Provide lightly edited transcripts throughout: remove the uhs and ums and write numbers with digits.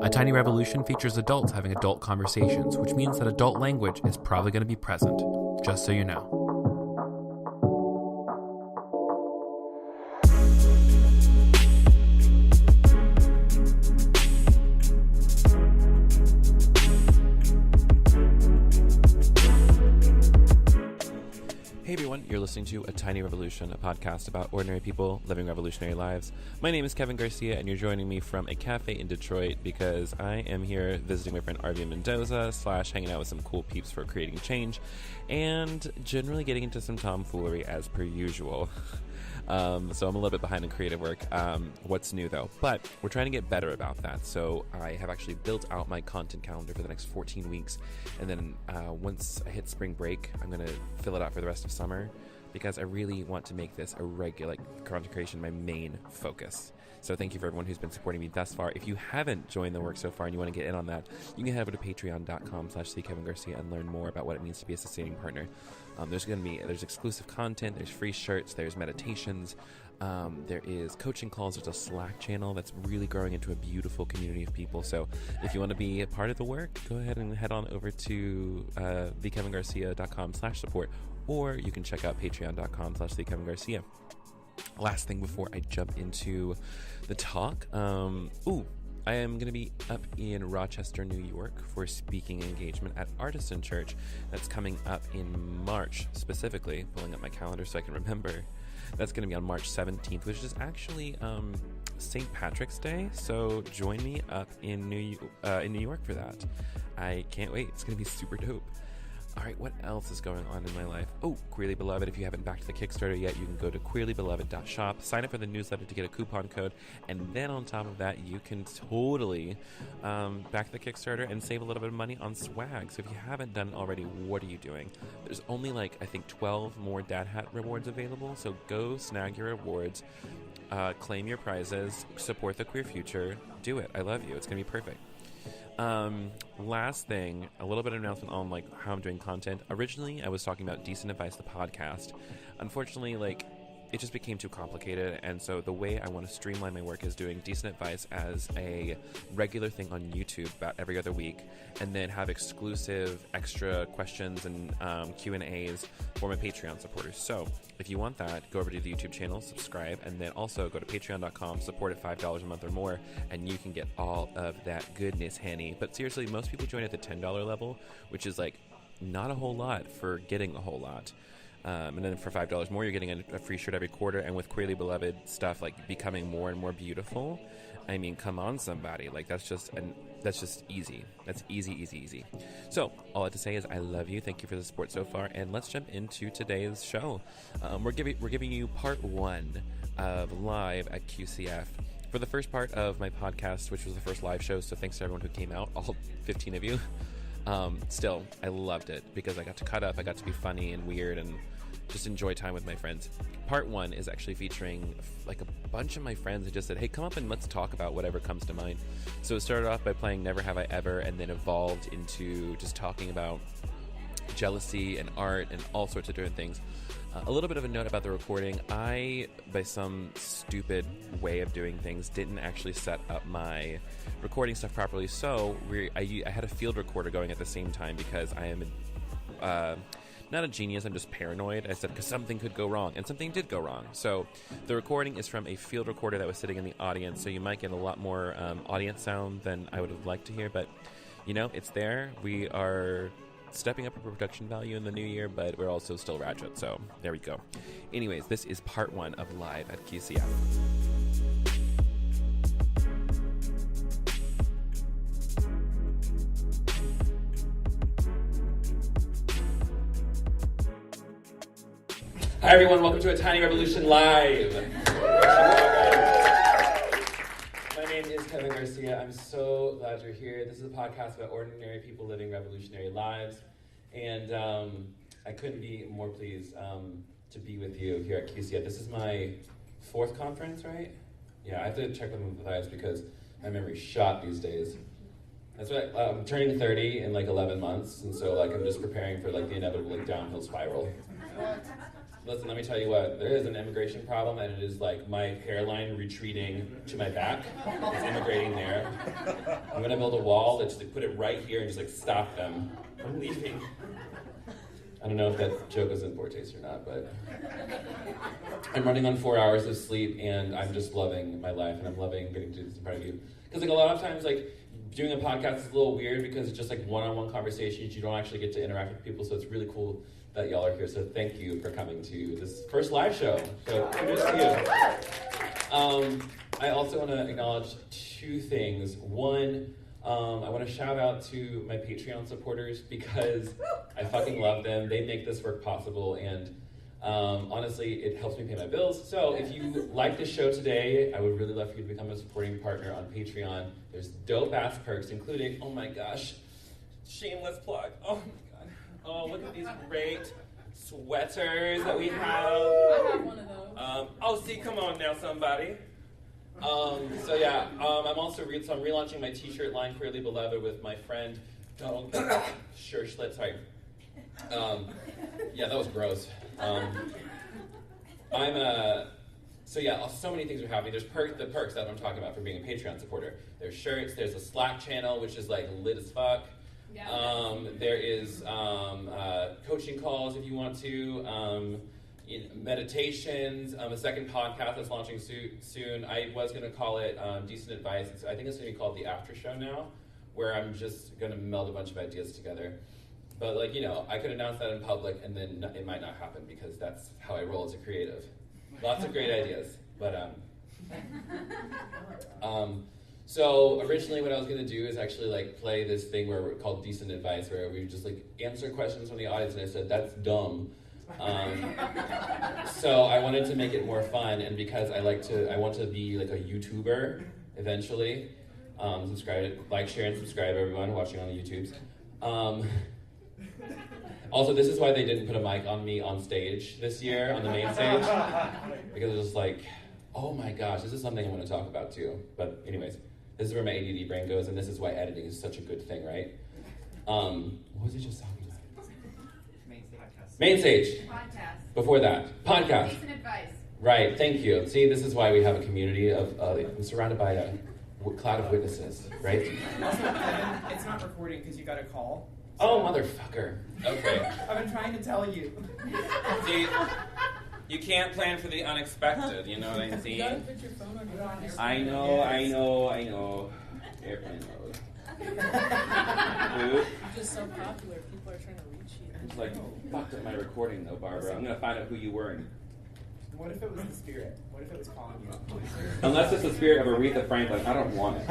A Tiny Revolution features adults having adult conversations, which means that adult language is probably going to be present, just so you know. Hey everyone, you're listening to A Tiny Revolution, a podcast about ordinary people living revolutionary lives. My name is Kevin Garcia, and you're joining me from a cafe in Detroit because I am here visiting my friend Arvia Mendoza, / hanging out with some cool peeps for creating change, and generally getting into some tomfoolery as per usual. So I'm a little bit behind in creative work. What's new though? But we're trying to get better about that. So I have actually built out my content calendar for the next 14 weeks. And then once I hit spring break, I'm going to fill it out for the rest of summer because I really want to make this a regular, content creation my main focus. So thank you for everyone who's been supporting me thus far. If you haven't joined the work so far and you want to get in on that, you can head over to patreon.com/CKevinGarcia and learn more about what it means to be a sustaining partner. There's exclusive content, there's free shirts, there's meditations, there is coaching calls, there's a Slack channel that's really growing into a beautiful community of people. So if you want to be a part of the work, go ahead and head on over to thekevingarcia.com/support, or you can check out patreon.com/thekevingarcia. Last thing before I jump into the talk, I am going to be up in Rochester, New York for a speaking engagement at Artisan Church. That's coming up in March, specifically, pulling up my calendar so I can remember. That's going to be on March 17th, which is actually St. Patrick's Day. So join me up in New York for that. I can't wait. It's going to be super dope. All right, what else is going on in my life? Oh, Queerly Beloved. If you haven't backed the Kickstarter yet, you can go to queerlybeloved.shop, sign up for the newsletter to get a coupon code, and then on top of that, you can totally back the Kickstarter and save a little bit of money on swag. So if you haven't done it already, what are you doing? There's only 12 more Dad Hat rewards available, so go snag your rewards, claim your prizes, support the queer future. Do it. I love you. It's going to be perfect. Last thing, a little bit of announcement on how I'm doing content. Originally, I was talking about Decent Advice, the podcast. Unfortunately, it just became too complicated, and so the way I want to streamline my work is doing Decent Advice as a regular thing on YouTube about every other week, and then have exclusive extra questions and Q&As for my Patreon supporters. So if you want that, go over to the YouTube channel, subscribe, and then also go to patreon.com, support at $5 a month or more, and you can get all of that goodness, honey. But seriously, most people join at the $10 level, which is not a whole lot for getting a whole lot. And then for $5 more, you're getting a free shirt every quarter. And with Queerly Beloved stuff becoming more and more beautiful, I mean, come on, somebody. That's just easy. That's easy. So all I have to say is I love you. Thank you for the support so far. And let's jump into today's show. We're giving you part 1 of Live at QCF. For the first part of my podcast, which was the first live show, so thanks to everyone who came out, all 15 of you. Still, I loved it because I got to cut up, I got to be funny and weird and just enjoy time with my friends. Part 1 is actually featuring a bunch of my friends that just said, hey, come up and let's talk about whatever comes to mind. So it started off by playing Never Have I Ever, and then evolved into just talking about jealousy and art and all sorts of different things. A little bit of a note about the recording. I, by some stupid way of doing things, didn't actually set up my recording stuff properly. So I had a field recorder going at the same time because I am not a genius, I'm just paranoid. I said, because something could go wrong, and something did go wrong. So the recording is from a field recorder that was sitting in the audience, so you might get a lot more audience sound than I would have liked to hear, but, it's there. We are stepping up our production value in the new year, but we're also still ratchet, so there we go. Anyways, this is part 1 of Live at QCF. Hi everyone, welcome to A Tiny Revolution Live. My name is Kevin Garcia. I'm so glad you're here. This is a podcast about ordinary people living revolutionary lives. And I couldn't be more pleased to be with you here at QCF. This is my 4th conference, right? Yeah, I have to check with my eyes because my memory's shot these days. That's right. I'm turning 30 in 11 months, and so I'm just preparing for the inevitable downhill spiral. Listen, let me tell you what, there is an immigration problem, and it is like my hairline retreating to my back. It's immigrating there. I'm gonna build a wall that's like, put it right here and just like stop them from leaving. I don't know if that joke is in poor taste or not, but I'm running on 4 hours of sleep, and I'm just loving my life, and I'm loving getting to do this in front of you. Because like a lot of times, like doing a podcast is a little weird because it's just like one-on-one conversations. You don't actually get to interact with people, so it's really cool that y'all are here. So thank you for coming to this first live show. So kudos to you. I also want to acknowledge two things. One, I want to shout out to my Patreon supporters because I fucking love them. They make this work possible, and honestly, it helps me pay my bills. So if you like the show today, I would really love for you to become a supporting partner on Patreon. There's dope-ass perks, including, oh my gosh, shameless plug. Oh my god. Oh, look at these great sweaters that we have. I have one of those. Oh, see, come on now, somebody. So yeah, I'm also so I'm relaunching my t-shirt line, Queerly Beloved, with my friend Donald Scherschlitz. Sorry. Yeah, that was gross. So yeah, so many things are happening. There's the perks that I'm talking about for being a Patreon supporter. There's shirts. There's a Slack channel, which is like lit as fuck. Yeah. There is coaching calls if you want to. Meditations, a second podcast that's launching soon. I was going to call it Decent Advice. I think it's going to be called The After Show now, where I'm just going to meld a bunch of ideas together. But like, you know, I could announce that in public and then it might not happen because that's how I roll as a creative. Lots of great ideas. But so originally what I was going to do is actually like play this thing where we're called Decent Advice, where we just like answer questions from the audience, and I said, that's dumb. So I wanted to make it more fun, and because I want to be like a YouTuber eventually. Subscribe, like, share, and subscribe, everyone watching on the YouTubes. Also, this is why they didn't put a mic on me on stage this year, on the main stage, because it was like, oh my gosh, this is something I want to talk about too. But anyways, this is where my ADD brain goes, and this is why editing is such a good thing, right? What was I just talking about? Main stage. Podcast. Before that, podcast. Decent Advice. Right, thank you. See, this is why we have a community of, I'm surrounded by a cloud of witnesses, right? Also, it's not recording because you got a call. So. Oh, motherfucker. Okay. I've been trying to tell you. See, you can't plan for the unexpected, you know what I'm saying? You gotta put your phone on your phone. I know. Airplane mode. You're just so popular, people are trying to reach you. It's like, fucked up my recording though, Barbara. I'm gonna find out who you were. What if it was the spirit? What if it was calling you? Unless it's the spirit of Aretha Franklin, I don't want it.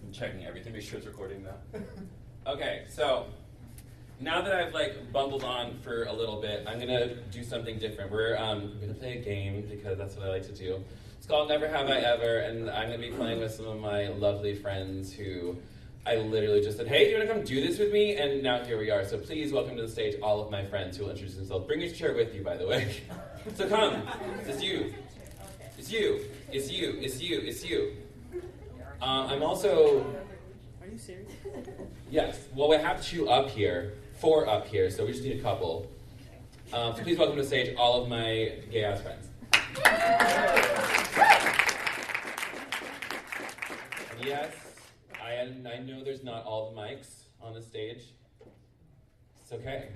I'm checking everything, make sure it's recording now. Okay, so now that I've like bumbled on for a little bit, I'm gonna do something different. We're gonna play a game because that's what I like to do. It's called Never Have I Ever, and I'm gonna be playing with some of my lovely friends who I literally just said, hey, do you want to come do this with me? And now here we are. So please welcome to the stage all of my friends who will introduce themselves. Bring your chair with you, by the way. So come. It's you. It's you. It's you. It's you. It's you. I'm also... Are you serious? Yes. Well, we have 4 up here, so we just need a couple. So please welcome to the stage all of my gay-ass friends. Yes. I know there's not all the mics on the stage. It's okay.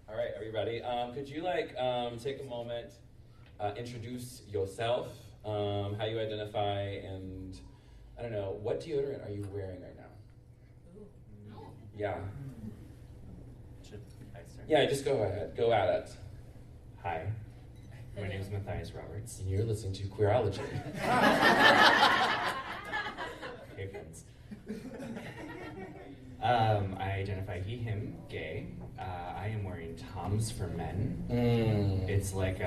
All right, are you ready? Could you take a moment, introduce yourself, how you identify, and I don't know, what deodorant are you wearing right now? Ooh. Yeah. Should I start? Yeah, just go ahead. Go at it. Hi, my name is Matthias Roberts. And you're listening to Queerology. Hey, friends. I identify he, him, gay. I am wearing Toms for Men. It's like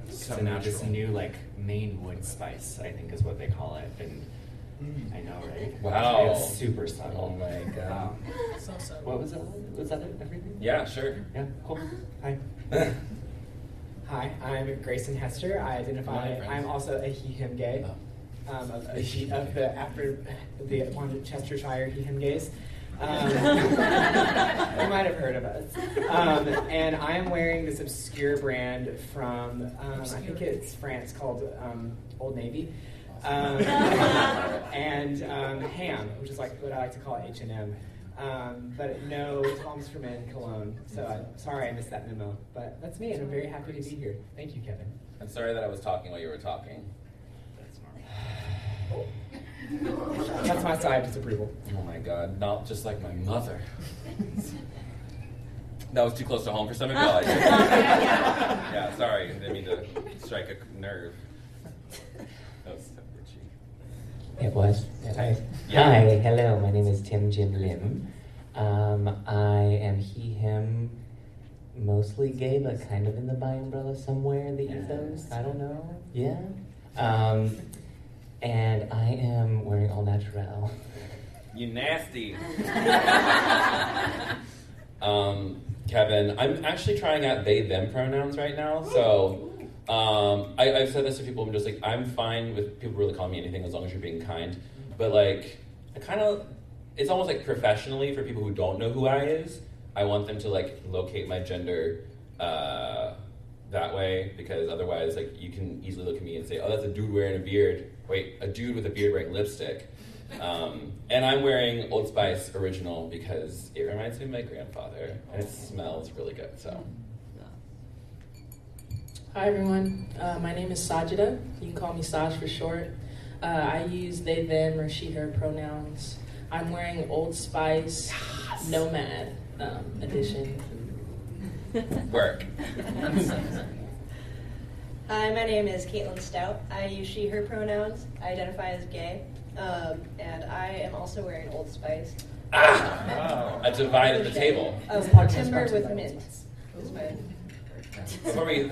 this new like Maine wood spice, I think is what they call it. And I know, right? Wow. It's super subtle. Oh my god. So subtle. What was that? Was that everything? Yeah, sure. Yeah, cool. Hi. Hi, I'm Grayson Hester. I identify. Hi, I'm also a he, him, gay. Of the Worcestershire he, him gays. You might have heard of us. And I'm wearing this obscure brand from, I think it's France, called Old Navy. And Ham, which is like what I like to call H&M. But no Tom's for Men cologne. So sorry I missed that memo. But that's me, and I'm very happy to be here. Thank you, Kevin. I'm sorry that I was talking while you were talking. That's my side disapproval. Oh my god, not just like my mother. That was too close to home for some of y'all. Yeah, sorry, I didn't mean to strike a nerve. That was so bitchy. It was. Yeah. Hi, hello, my name is Tim Jim Lim. I am he, him, mostly gay, but kind of in the bi umbrella somewhere in the ethos. I don't know. Yeah. And I am wearing all natural. You nasty. Kevin, I'm actually trying out they, them pronouns right now. So I've said this to people, I'm just like, I'm fine with people really calling me anything as long as you're being kind. But like, it's almost like professionally for people who don't know who I is, I want them to like locate my gender that way, because otherwise like you can easily look at me and say, oh, that's a dude wearing a beard. Wait, a dude with a beard wearing lipstick. And I'm wearing Old Spice Original because it reminds me of my grandfather, and it smells really good, so. Hi everyone, my name is Sajida. You can call me Saj for short. I use they, them, or she, her pronouns. I'm wearing Old Spice Nomad edition. Work. Hi, my name is Caitlin Stout. I use she, her pronouns. I identify as gay. And I am also wearing Old Spice. Wow. A divide at the table. Timber with mint. Is my... Before we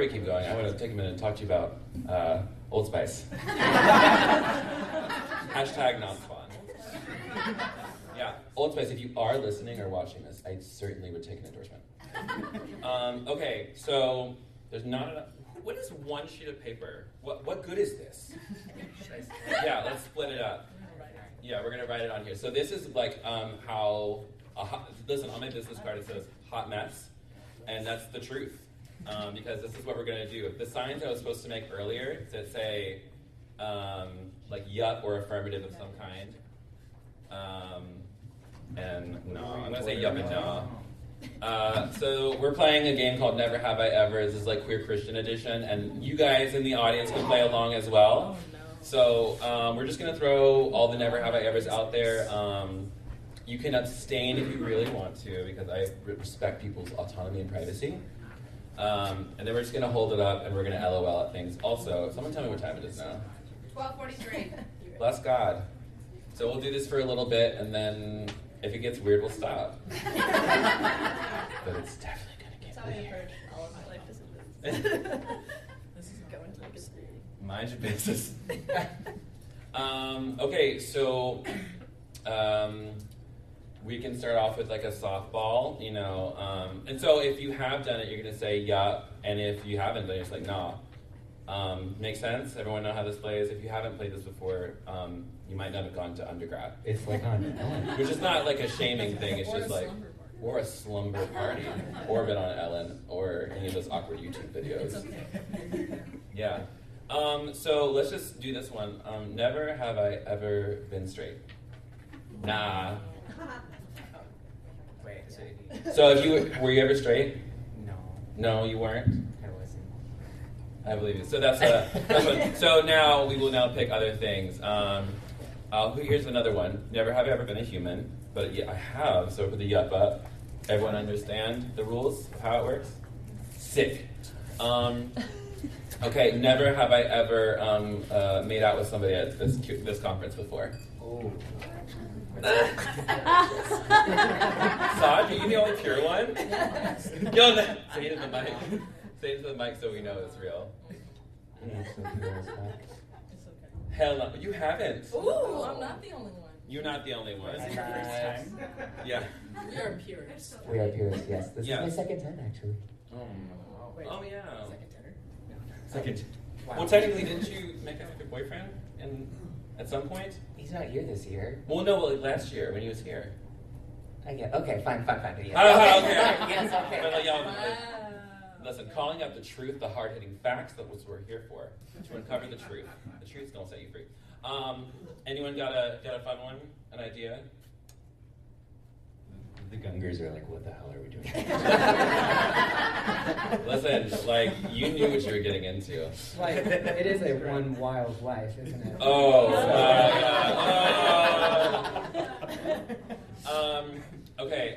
keep going, I want to take a minute and talk to you about Old Spice. Hashtag not spawn. Yeah, Old Spice, if you are listening or watching this, I certainly would take an endorsement. Okay, so there's not enough. What is one sheet of paper? What good is this? Yeah, let's split it up. Yeah, we're gonna write it on here. So this is like how. Listen, on my business card it says hot mess, and that's the truth. Because this is what we're gonna do. The signs I was supposed to make earlier that say like yup or affirmative of some kind. And no, I'm gonna say yup and no. So we're playing a game called Never Have I Ever. This is like Queer Christian Edition, and you guys in the audience can play along as well. So we're just going to throw all the Never Have I Evers out there. You can abstain if you really want to, because I respect people's autonomy and privacy. And then we're just going to hold it up, and we're going to LOL at things. Also, someone tell me what time it is now. 12:43. Bless God. So we'll do this for a little bit, and then if it gets weird, we'll stop. But it's definitely going to get weird. All of my life is in this is going to like a Mind your business. Okay, so we can start off with like a softball, you know. And so if you have done it, you're going to say yup. And if you haven't done it, it's like nah. Makes sense? Everyone know how this plays? If you haven't played this before, you might not have gone to undergrad. It's like on Ellen. Which is not like a shaming thing, it's just like, or a slumber party, or been on Ellen, or any of those awkward YouTube videos. Yeah. So let's just do this one. Never have I ever been straight. Nah. Wait, So if were you ever straight? no, No, you weren't? I wasn't. I believe it. So that's one. So now we will now pick other things. Here's another one. Never have I ever been a human, but yeah, I have. So put the yup up. Everyone understand the rules of how it works? Sick. Okay. Never have I ever made out with somebody at this conference before. Oh. Saj, are you the only pure one? Yo, no. Say it to the mic. Say it to the mic so we know it's real. It's okay. Hell no. You haven't. Ooh, I'm not the only one. You're not the only one. First time. Yeah. We are purists. We are purists, yes. This Yeah. is my second time, actually. Oh yeah. Second tenor? Second. Wow. Well, technically, didn't you make up with your boyfriend at some point? He's not here this year. Well, no, last year when he was here. I get. Okay, fine. Yeah. Okay. Yes, okay. But, like, y'all, listen, calling out the truth, the hard-hitting facts, that's what we're here for. To uncover the truth. The truth's gonna set you free. Anyone got a fun one? An idea? The Gungers are like, what the hell are we doing? Listen, like, you knew what you were getting into. Like, it is a one wild life, isn't it? Okay,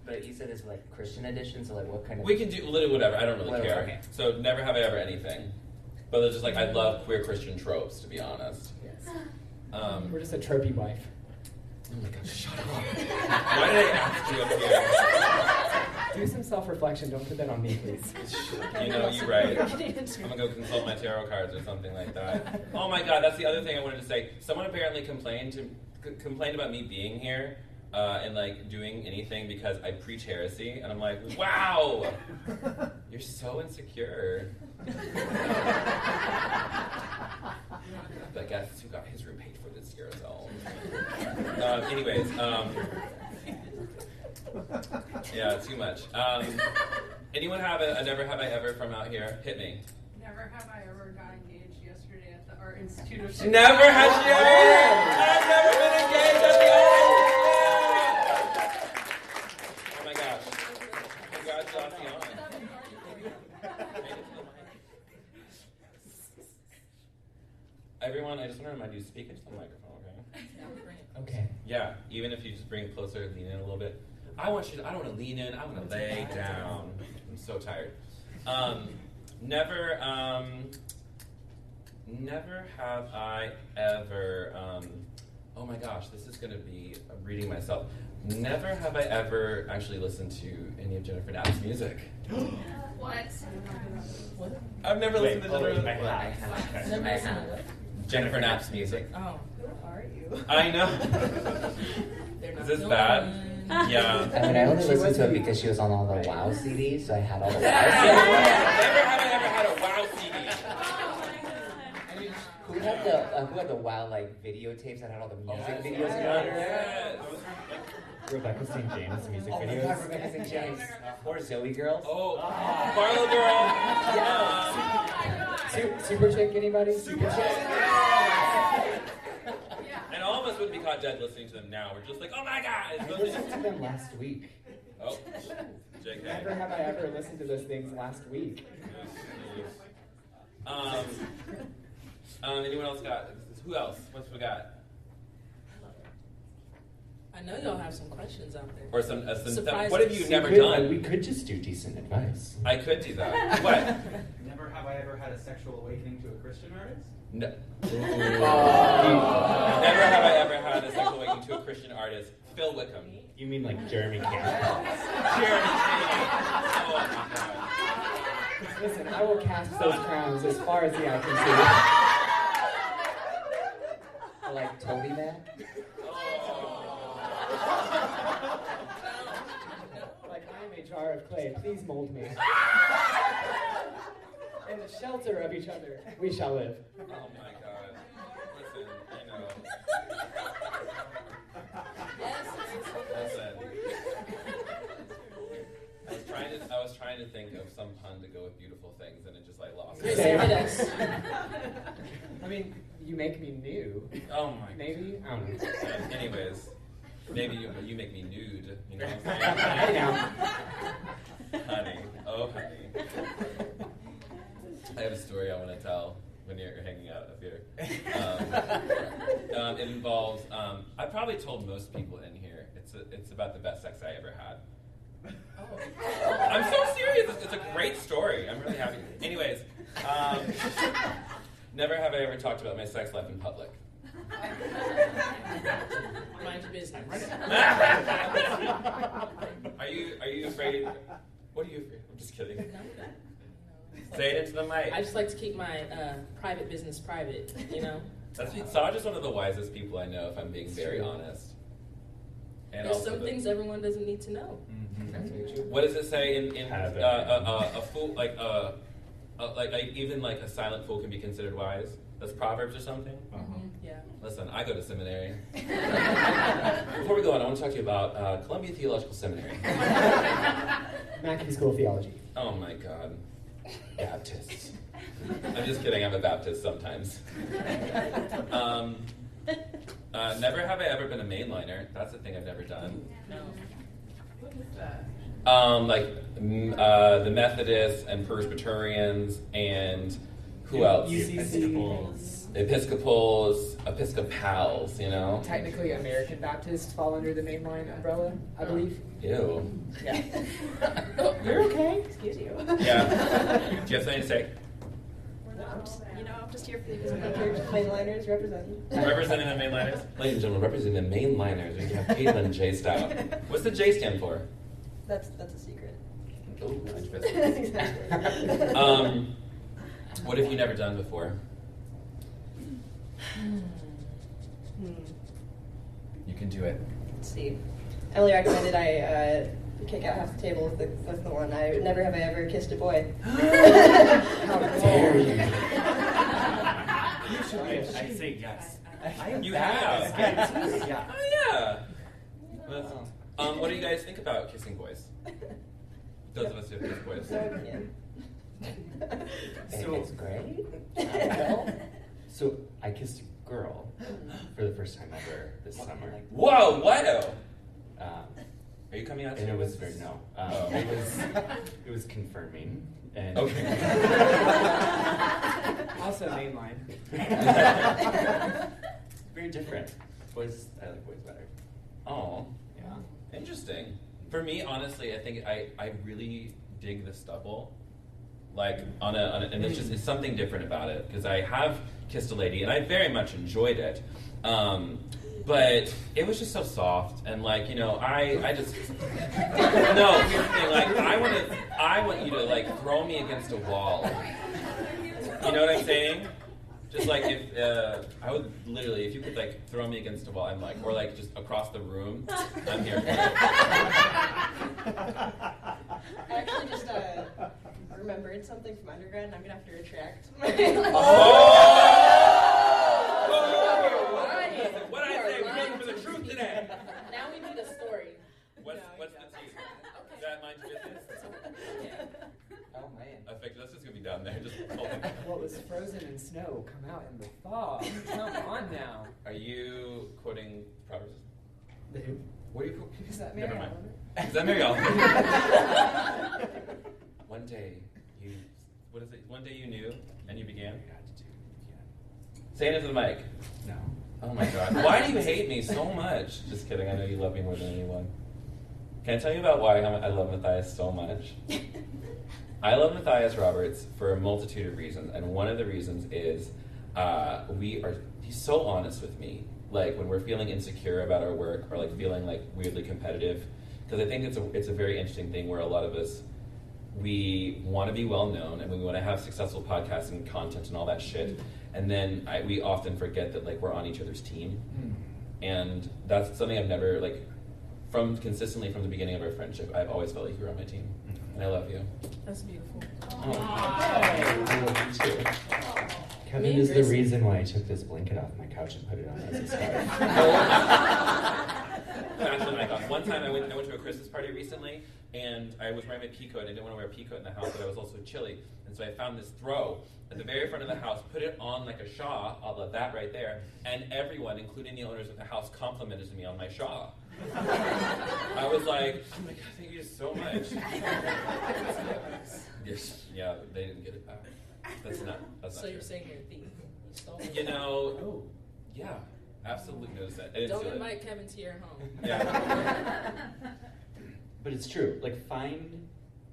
But you said it's like Christian edition, so like what kind of... we can do literally whatever, I don't really Whatever, care. okay. So never have I ever anything. But it's just like, I love queer Christian tropes, to be honest. Yes. We're We're just a tropey wife. Oh my god, shut up. Why did I ask you up here? Do some self-reflection. Don't put that on me, please. You know, you're right. I'm gonna go consult my tarot cards or something like that. Oh my god, that's the other thing I wanted to say. Someone apparently complained about me being here and like doing anything because I preach heresy, and I'm like, wow, you're so insecure. But guess who got his room paid for this year as well? Anyways, yeah, too much. Anyone have a never have I ever from out here? Hit me. Never have I ever got engaged yesterday at the Art Institute of Chicago. Never has she ever? I've never been engaged at the Art Institute. Oh my gosh. Congratulations. Everyone, I just want to remind you, speak into the microphone, okay? Okay. Yeah, even if you just bring it closer, lean in a little bit. I don't want to lay down. I want to lay down. I'm so tired. Never have I ever, oh my gosh, this is going to be, I'm reading myself. Never have I ever actually listened to any of Jennifer Knapp's music. What? I've never listened to Jennifer I have. Jennifer Knapp's music. Oh. Who are you? I know. Is this bad? Yeah. I mean, I only She listened was to it the- because she was on all the WoW CDs, so I had all the WoW Never CDs. have I ever had a WoW CD. Who had the WoW like videotapes that had all the music videos in Yes. it? Rebecca St. James music Oh my videos. god, Rebecca St. James. Or Zoe Girls. Oh, Barlow Girl. Super chick, anybody? Super chick? And all of us wouldn't be caught dead listening to them now. We're just like, oh my god. I listened to them last week. Oh, JK. Never have I ever listened to those things last week. Anyone else got? Who else? What's we got? I know y'all have some questions out there. Or some Surprises. what have you never We done? could just do decent advice. I could do that. What? Never have I ever had a sexual awakening to a Christian artist? No. Oh. Never have I ever had a sexual awakening to a Christian artist. Phil Wickham. You mean like Jeremy Campbell? Jeremy King. Oh my god. Listen, I will cast those crowns as far as the eye can see. Or like Toby Man. Like, I am a jar of clay. Please mold me. In the shelter of each other, we shall live. Oh my god. Listen, you know. Listen. I was trying to think of some pun to go with beautiful things, and it just like lost me. Same with us. I mean, you make me new. Oh my god. Maybe? I don't know. Anyways, maybe you make me nude, you know what I'm Hey saying? now. Honey, oh honey. I have a story I want to tell when you're hanging out up here. It involves, I probably told most people in here, it's about the best sex I ever had. I'm so serious, it's a great story, I'm really happy. Anyways, never have I ever talked about my sex life in public. Mind your business. Are you afraid? What are you afraid? I'm just kidding. Say it into the mic. I just like to keep my private business private, you know? Saj is one of the wisest people I know, if I'm being very honest. And There's also some things everyone doesn't need to know. What does it say in Have it. a fool like Even like a silent fool can be considered wise. That's Proverbs or something. Yeah. Listen, I go to seminary. Before we go on, I want to talk to you about Columbia Theological Seminary. McAfee School of Theology. Oh my God, Baptists. I'm just kidding. I'm a Baptist sometimes. Never have I ever been a mainliner. That's a thing I've never done. No. What is that? The Methodists and Presbyterians and who else? Episcopals, Episcopals, you know? Technically, American Baptists fall under the mainline umbrella, I believe. Ew. Yeah. You're okay. Excuse you. Yeah. Do you have something to say? I'm just here for the Episcopal Church mainliners representing. Representing the mainliners? Ladies and gentlemen, representing the mainliners, we have Caitlin J. Stout. What's the J stand for? That's a secret. Oh, Exactly. what have you never done before? You can do it. Let's see. Emily recommended I kick out half the table with the one. Never have I ever kissed a boy. How dare you? I say yes. You have. Yeah. Oh, yeah. What do you guys think about kissing boys? Those of us who have kissed boys. No opinion. So it's great. So I kissed a girl for the first time ever this summer. Whoa, what-o? Um, Are you coming out and to it was this? very no. Oh. It was confirming. And Okay. Also mainline. very different. Boys, I like boys better. Oh, Yeah. interesting. For me, honestly, I think I really dig the stubble. Like and it's something different about it because I have kissed a lady and I very much enjoyed it, but it was just so soft and I just no. Here's the thing, I want you to throw me against a wall. You know what I'm saying? Just if I would literally, if you could throw me against a wall, I'm or just across the room, I'm here for it. I actually just remembered something from undergrad, and I'm gonna have to retract. What I say? We're looking for the truth today. Now we need a story. What's the tea? Is that mind business? Oh man. That's just gonna be down there. Just hold it. What was frozen in snow come out in the thaw. Come on now. Are you quoting Proverbs? The who? What are you quoting? Is that Never Mary mind. Ellen? Is that Mary Ellen? One day you, what is it? One day you knew and you began. Say it into the mic. No. Oh my God. Why do you hate me so much? Just kidding. I know you love me more than anyone. Can I tell you about why I love Matthias so much? I love Matthias Roberts for a multitude of reasons, and one of the reasons is he's so honest with me. When we're feeling insecure about our work or feeling weirdly competitive, because I think it's a very interesting thing where a lot of us, we want to be well known and we want to have successful podcasts and content and all that shit, and then we often forget that we're on each other's team, and that's something I've never consistently from the beginning of our friendship. I've always felt like you were on my team, and I love you. That's beautiful. Kevin is the reason why I took this blanket off my couch and put it on as a scarf. Actually, my God. One time I went to a Christmas party recently, and I was wearing my pea coat, and I didn't want to wear a pea coat in the house, but I was also chilly. And so I found this throw at the very front of the house, put it on like a shawl, all of that right there, and everyone, including the owners of the house, complimented me on my shawl. I was like, oh my God, thank you so much. Yes, yeah, they didn't get it back. That's not So true. you're saying you're a thief? You stole it? Yeah, absolutely noticed that. Don't invite Kevin to your home. Yeah. But it's true.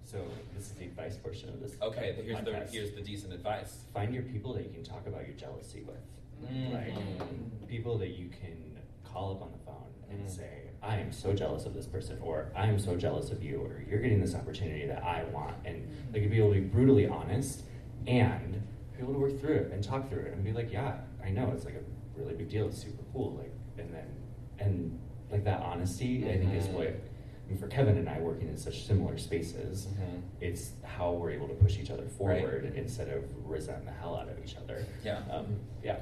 So this is the advice portion of this. Okay, podcast. here's the decent advice. Find your people that you can talk about your jealousy with. People that you can call up on the phone and say, I am so jealous of this person, or I am so jealous of you, or you're getting this opportunity that I want. And be able to be brutally honest and be able to work through it and talk through it and be like, yeah, I know, it's a really big deal, it's super cool. And that honesty, I think, is what for Kevin and I working in such similar spaces, it's how we're able to push each other forward instead of resent the hell out of each other. Yeah. Yeah.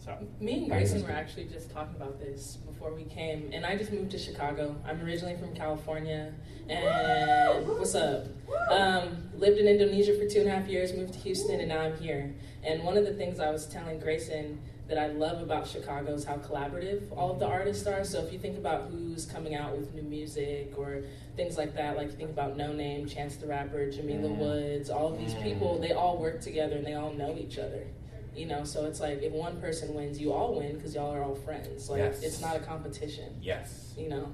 So me and Grayson were actually just talking about this before we came, and I just moved to Chicago. I'm originally from California, and what's up? Lived in Indonesia for 2.5 years, moved to Houston, and now I'm here. And one of the things I was telling Grayson that I love about Chicago is how collaborative all of the artists are. So if you think about who's coming out with new music or things like that, like you think about No Name, Chance the Rapper, Jamila Woods, all of these people, they all work together and they all know each other. You know, so it's like if one person wins, you all win because y'all are all friends. Like it's not a competition. Yes. You know.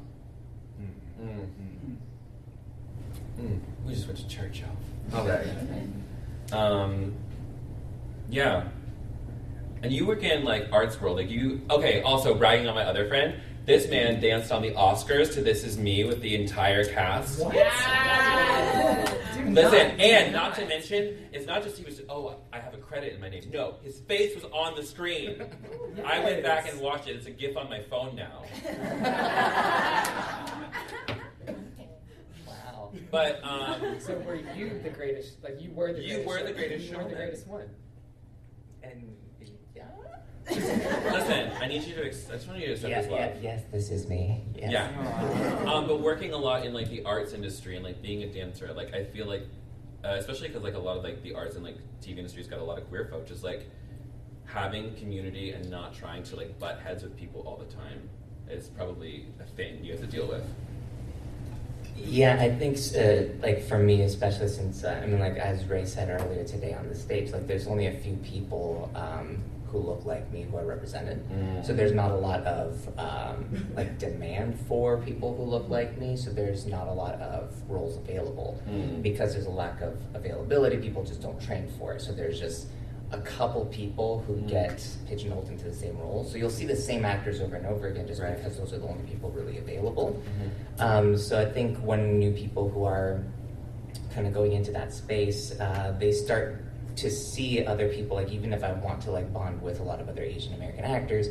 We just went to church, y'all. All right. Yeah. And you work in like arts world, like you. Okay. Also, bragging on my other friend, this man danced on the Oscars to "This Is Me" with the entire cast. What? Listen, and not to mention, it's not just he was. Oh, I have a credit in my name. No, his face was on the screen. Yes. I went back and watched it. It's a GIF on my phone now. Wow. But so were you the greatest? Like you were the greatest. You were the greatest. You were the greatest one. And listen, I need you to. I just want you to accept this love. Yes, this is me. Yes. Yeah. But working a lot in like the arts industry and like being a dancer, like I feel like, especially because like a lot of like the arts and like TV industry's got a lot of queer folk, just like having community and not trying to like butt heads with people all the time is probably a thing you have to deal with. Yeah, I think like for me, especially since I mean, like as Ray said earlier today on the stage, like there's only a few people who look like me who are represented. So there's not a lot of like demand for people who look like me. So there's not a lot of roles available because there's a lack of availability. People just don't train for it. So there's just a couple people who get pigeonholed into the same roles. So you'll see the same actors over and over again just because those are the only people really available. So I think when new people who are kind of going into that space, they start to see other people, like even if I want to like bond with a lot of other Asian American actors,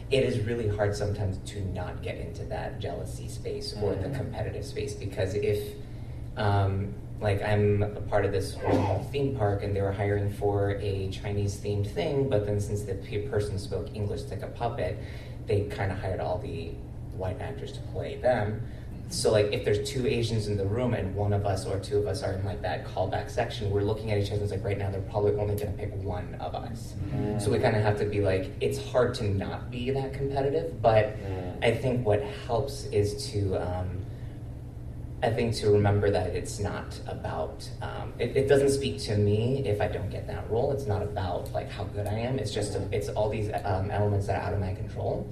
it is really hard sometimes to not get into that jealousy space or the competitive space, because if like I'm a part of this theme park and they were hiring for a Chinese themed thing, but then since the person spoke English like a puppet, they kind of hired all the white actors to play them. So like if there's 2 Asians in the room and one of us or 2 of us are in like that callback section, we're looking at each other and it's like right now they're probably only gonna pick one of us. So we kind of have to be like, it's hard to not be that competitive, but I think what helps is to remember that it's not about, it doesn't speak to me if I don't get that role. It's not about like how good I am. It's just, it's all these elements that are out of my control.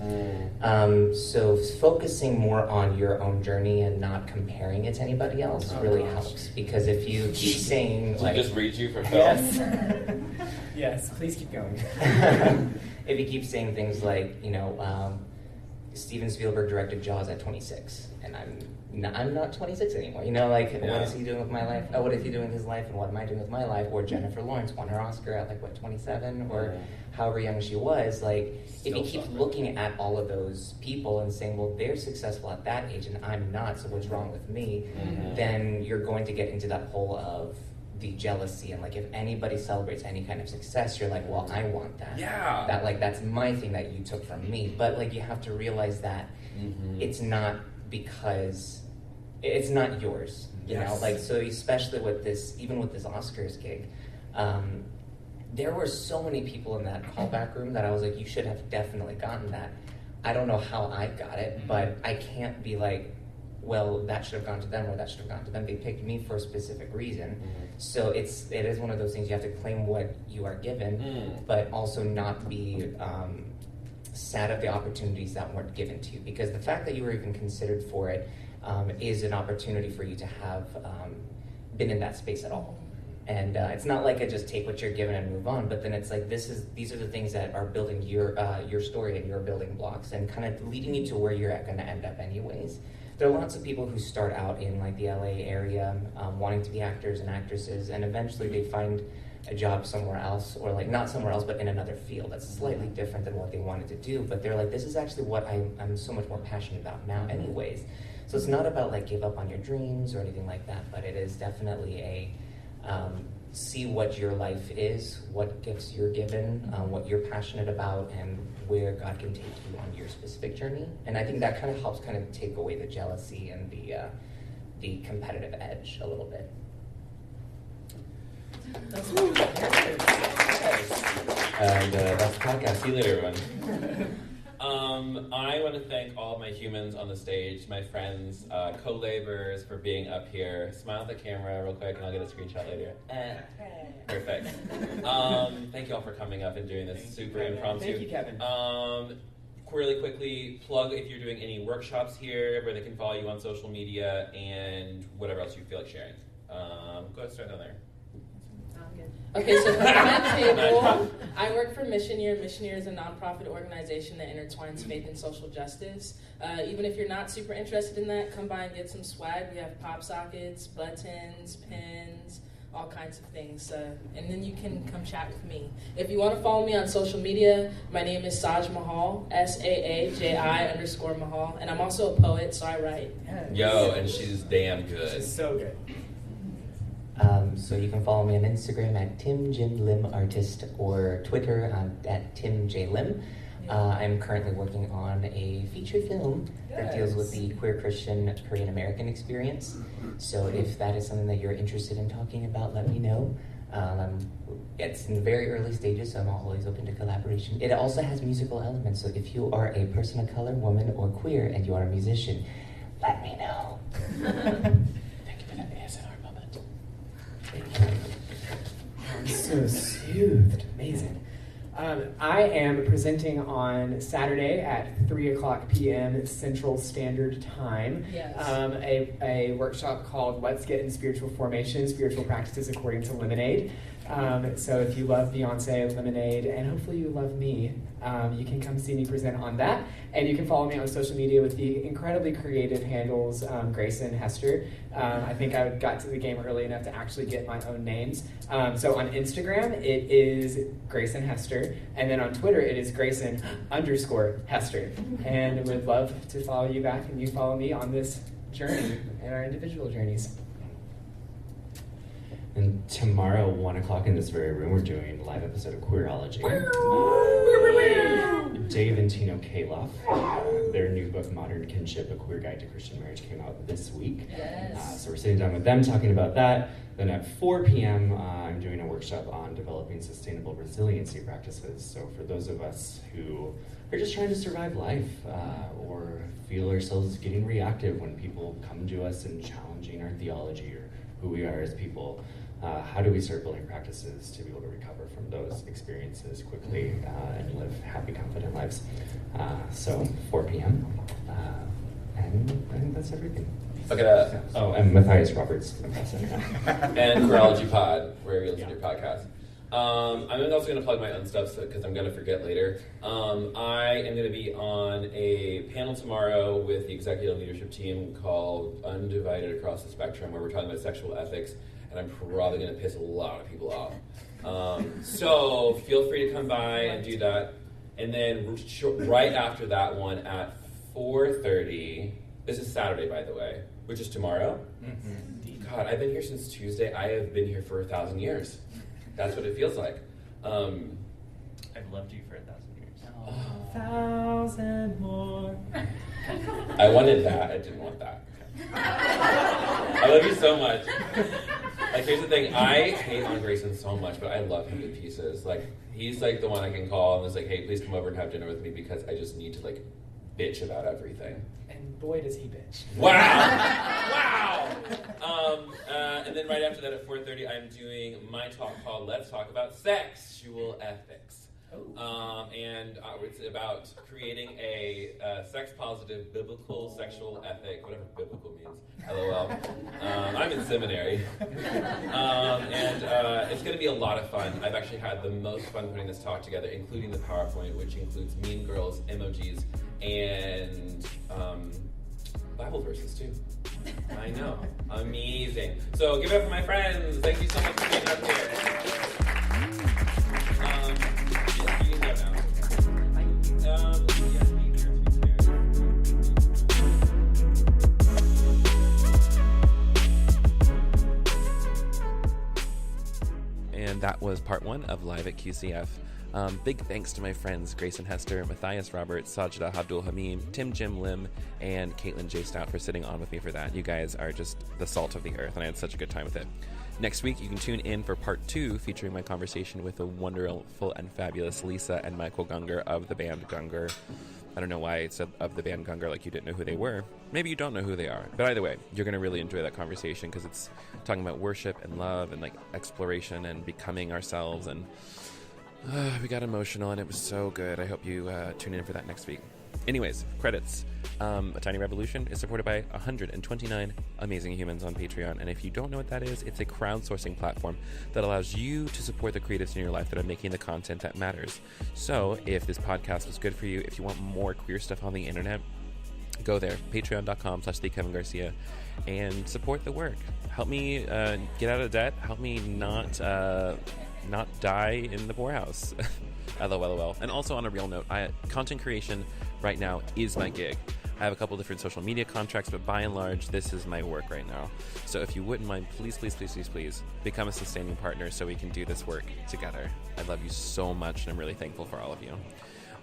So focusing more on your own journey and not comparing it to anybody else really helps. Because if you keep saying like... Did I just read you for film? Yes. Yes, please keep going. If you keep saying things like, you know, Steven Spielberg directed Jaws at 26, and I'm not 26 anymore. You know, like, what is he doing with my life? Oh, what is he doing with his life, and what am I doing with my life? Or Jennifer Lawrence won her Oscar at, like, what, 27? Or however young she was. Like, if you keep looking at all of those people and saying, well, they're successful at that age, and I'm not, so what's wrong with me? Then you're going to get into that hole of the jealousy, and like if anybody celebrates any kind of success, you're like, well, I want that. Yeah. That like that's my thing that you took from me. But like you have to realize that it's not because it's not yours. You know, like so especially with this, even with this Oscars gig, there were so many people in that callback room that I was like, you should have definitely gotten that. I don't know how I got it, but I can't be like, well, that should have gone to them or that should have gone to them. They picked me for a specific reason. So it is one of those things you have to claim what you are given, but also not be sad at the opportunities that weren't given to you. Because the fact that you were even considered for it is an opportunity for you to have been in that space at all. And it's not like I just take what you're given and move on, but then it's like these are the things that are building your story and your building blocks and kind of leading you to where you're going to end up anyways. There are lots of people who start out in like the LA area wanting to be actors and actresses, and eventually they find a job somewhere else, or like not somewhere else, but in another field that's slightly different than what they wanted to do. But they're like, this is actually what I'm so much more passionate about now anyways. So it's not about like give up on your dreams or anything like that, but it is definitely a see what your life is, what gifts you're given, what you're passionate about, and where God can take you on your specific journey. And I think that kind of helps kind of take away the jealousy and the competitive edge a little bit. And that's the podcast. See you later, everyone. I want to thank all of my humans on the stage, my friends, co-laborers for being up here. Smile at the camera real quick and I'll get a screenshot later. Perfect. Thank you all for coming up and doing this super impromptu. Thank you, Kevin. Really quickly, plug if you're doing any workshops here, where they can follow you on social media, and whatever else you feel like sharing. Go ahead, start down there. Okay, so for my table, I work for Mission Year. Mission Year is a nonprofit organization that intertwines faith and social justice. Even if you're not super interested in that, come by and get some swag. We have pop sockets, buttons, pins, all kinds of things. And then you can come chat with me. If you want to follow me on social media, my name is Saj Mahal, SAAJI_Mahal. And I'm also a poet, so I write. Yo, and she's damn good. She's so good. So you can follow me on Instagram at TimJimLimArtist or Twitter at TimJLim. I'm currently working on a feature film that deals with the queer Christian Korean American experience. So if that is something that you're interested in talking about, let me know. It's in very early stages, so I'm always open to collaboration. It also has musical elements, so if you are a person of color, woman, or queer, and you are a musician, let me know. Thank you for that ASMR moment. I'm so soothed. Amazing. I am presenting on Saturday at 3:00 p.m. Central Standard Time. Yes. A workshop called Let's Get in Spiritual Formation, Spiritual Practices According to Lemonade. So if you love Beyonce, Lemonade, and hopefully you love me, you can come see me present on that. And you can follow me on social media with the incredibly creative handles, Grayson Hester. I think I got to the game early enough to actually get my own names. So on Instagram, it is Grayson Hester. And then on Twitter, it is Grayson_Hester. And would love to follow you back and you follow me on this journey and our individual journeys. And tomorrow, 1 o'clock in this very room, we're doing a live episode of Queerology. Dave and Tino Kaloff, their new book, Modern Kinship, A Queer Guide to Christian Marriage, came out this week. Yes. So we're sitting down with them talking about that. Then at 4 p.m., I'm doing a workshop on developing sustainable resiliency practices. So for those of us who are just trying to survive life or feel ourselves getting reactive when people come to us and challenging our theology or who we are as people, how do we start building practices to be able to recover from those experiences quickly and live happy, confident lives? So 4 p.m. And I think that's everything. Look at that. Oh, and Matthias Roberts. And Queerology Pod, where you listen to your podcast. I'm also going to plug my own stuff because I'm going to forget later. I am going to be on a panel tomorrow with the executive leadership team called Undivided Across the Spectrum, where we're talking about sexual ethics, and I'm probably going to piss a lot of people off. So feel free to come by and do that. And then right after that one at 4:30, this is Saturday, by the way, which is tomorrow. Mm-hmm. God, I've been here since Tuesday. I have been here for 1,000 years. That's what it feels like. I've loved you for 1,000 years. 1,000 more. I wanted that. I didn't want that. I love you so much. Like, here's the thing. I hate on Grayson so much, but I love him to pieces. Like, he's like the one I can call and it's like, hey, please come over and have dinner with me because I just need to like bitch about everything. And boy, does he bitch. Wow! Wow! And then right after that at 4:30, I'm doing my talk called Let's Talk About Sexual Ethics. And it's about creating a sex-positive, biblical sexual ethic, whatever biblical means, LOL. I'm in seminary. And it's going to be a lot of fun. I've actually had the most fun putting this talk together, including the PowerPoint, which includes Mean Girls, emojis, and Bible verses, too. I know. Amazing. So give it up for my friends. Thank you so much for being up here. Yeah, you can go now. Yeah, be here to be fair. And that was part 1 of Live at QCF. Big thanks to my friends Grayson Hester, Matthias Roberts, Sajida Abdul Hamim, Tim Jim Lim, and Caitlin J. Stout for sitting on with me for that. You guys are just the salt of the earth, and I had such a good time with it. Next week, you can tune in for part 2, featuring my conversation with the wonderful and fabulous Lisa and Michael Gunger of the band Gunger. I don't know why I said of the band Gunger like you didn't know who they were. Maybe you don't know who they are. But either way, you're going to really enjoy that conversation because it's talking about worship and love and like exploration and becoming ourselves. And we got emotional and it was so good. I hope you tune in for that next week. Anyways, credits. A Tiny Revolution is supported by 129 amazing humans on Patreon. And if you don't know what that is, it's a crowdsourcing platform that allows you to support the creatives in your life that are making the content that matters. So if this podcast was good for you, if you want more queer stuff on the internet, go there, patreon.com/TheKevinGarcia, and support the work. Help me get out of debt. Help me not die in the poorhouse. LOL. And also on a real note, content creation right now is my gig. I have a couple different social media contracts, but by and large, this is my work right now. So if you wouldn't mind, please become a sustaining partner so we can do this work together. I love you so much, and I'm really thankful for all of you.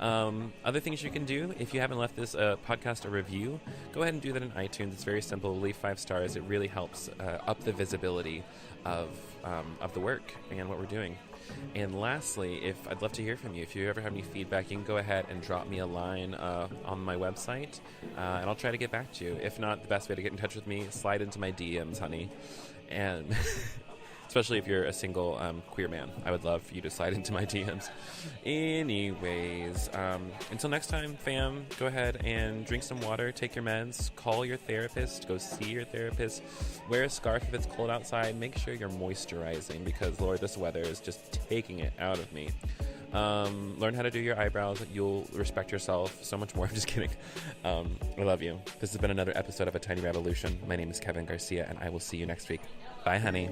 Other things you can do, if you haven't left this podcast a review, go ahead and do that in iTunes. It's very simple. Leave 5 stars. It really helps up the visibility of the work and what we're doing. And lastly, I'd love to hear from you. If you ever have any feedback, you can go ahead and drop me a line on my website, and I'll try to get back to you. If not, the best way to get in touch with me, slide into my DMs, honey. And especially if you're a single queer man, I would love for you to slide into my DMs. Anyways, until next time, fam, go ahead and drink some water, take your meds, call your therapist, go see your therapist, wear a scarf if it's cold outside, make sure you're moisturizing because, Lord, this weather is just taking it out of me. Learn how to do your eyebrows. You'll respect yourself so much more. I'm just kidding. I love you. This has been another episode of A Tiny Revolution. My name is Kevin Garcia, and I will see you next week. Bye, honey.